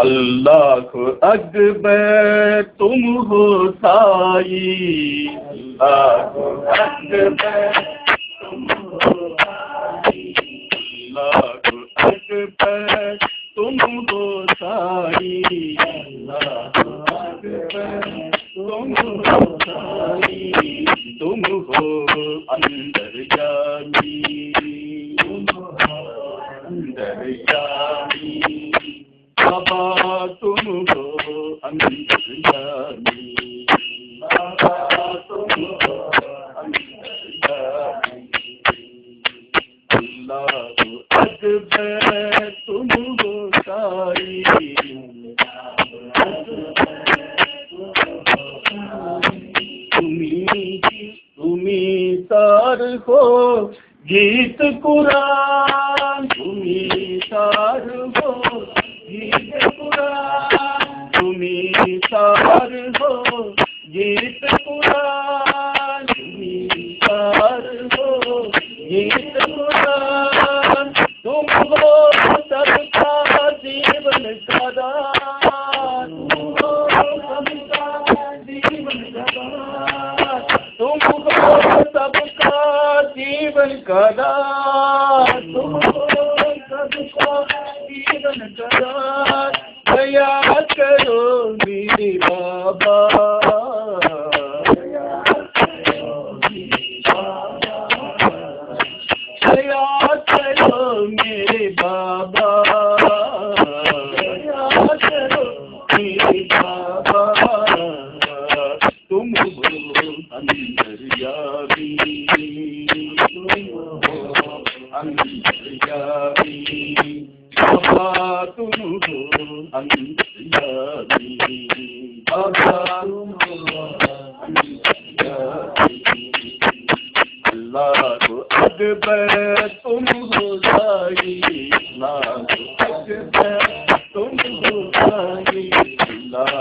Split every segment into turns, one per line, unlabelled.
अल्लाह अकबर तुम हो साई, अल्लाह अकबर तुम हो साई, अल्लाह अकबर तुम हो साई, अल्लाह अकबर तुम हो साई, तुम हो अंदर जानी, अंदर जानी, बाबा तुम हो अंतर्यामी, बाबा तुम हो अंतर्यामी, अल्लाह अकबर तुम हो साई, तुम्ही सार हो गीत कुरान, तुम्ही सार हो गीत कुरान, तुम्ही सार हो गीत कुरान, तुम्ही सार हो गीत कुरान, तुम हो सबका जीवन का दान, तुम हो सबका जीवन का दान, तुम हो सबका जीवन का दान, तुम हो सबका जीवन का दान, दया करो मेरे बाबा, दया करो मेरे बाबा, दया करो मेरे बाबा, दया करो मेरे बाबा, तुम हो अंतर्यामी, तुम हो अंतर्यामी, बाबा तुम हो अंतर्यामी, बाबा तुम हो अंतर्यामी, अल्लाह अकबर तुम हो साई, अल्लाह अकबर तुम हो साई, अल्लाह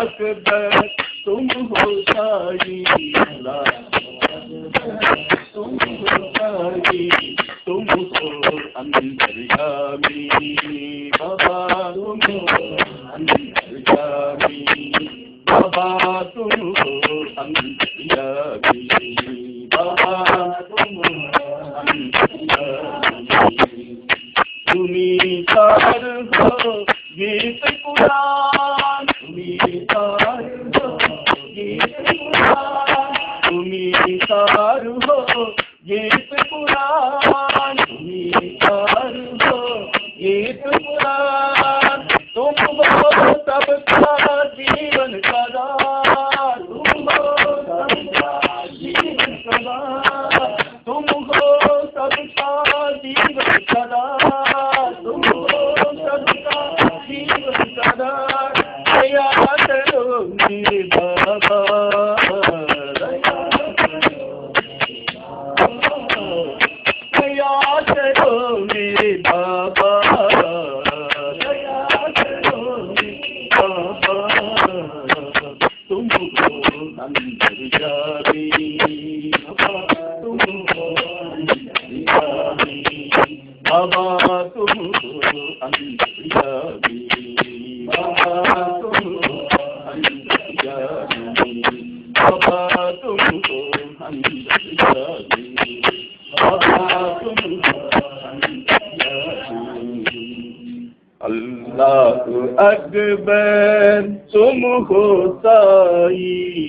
अकबर तुम हो साई, अल्लाह तुम हो साई, तुम हो अंतर्यामी, बाबा तुम हो अंतर्यामी, बाबा तुम हो अंतर्यामी, बाबा तुम हो अंतर्यामी, तुम्ही सार हो गीत कुरान, तुम्ही सार हो गीत कुरान, तुम्ही सार हो गीत कुरान, तुम्ही सार हो गीत कुरान, तुम हो सबका जीवन का दान, तुम हो सबका जीवन का दान, तुम हो सबका जीवन का दान, तुम हो सबका जीवन का दान, दया करो मेरे बाबा, दया करो मेरे बाबा, दया करो मेरे बाबा, तुम हो अंतर्यामी, तुम हो अंतर्यामी, बाबा तुम हो अंतर्यामी, बाबा तुम हो अंतर्यामी, बाबा तुम हो अंतर्यामी, बाबा तुम हो अंतर्यामी, अल्लाह अकबर तुम हो साई,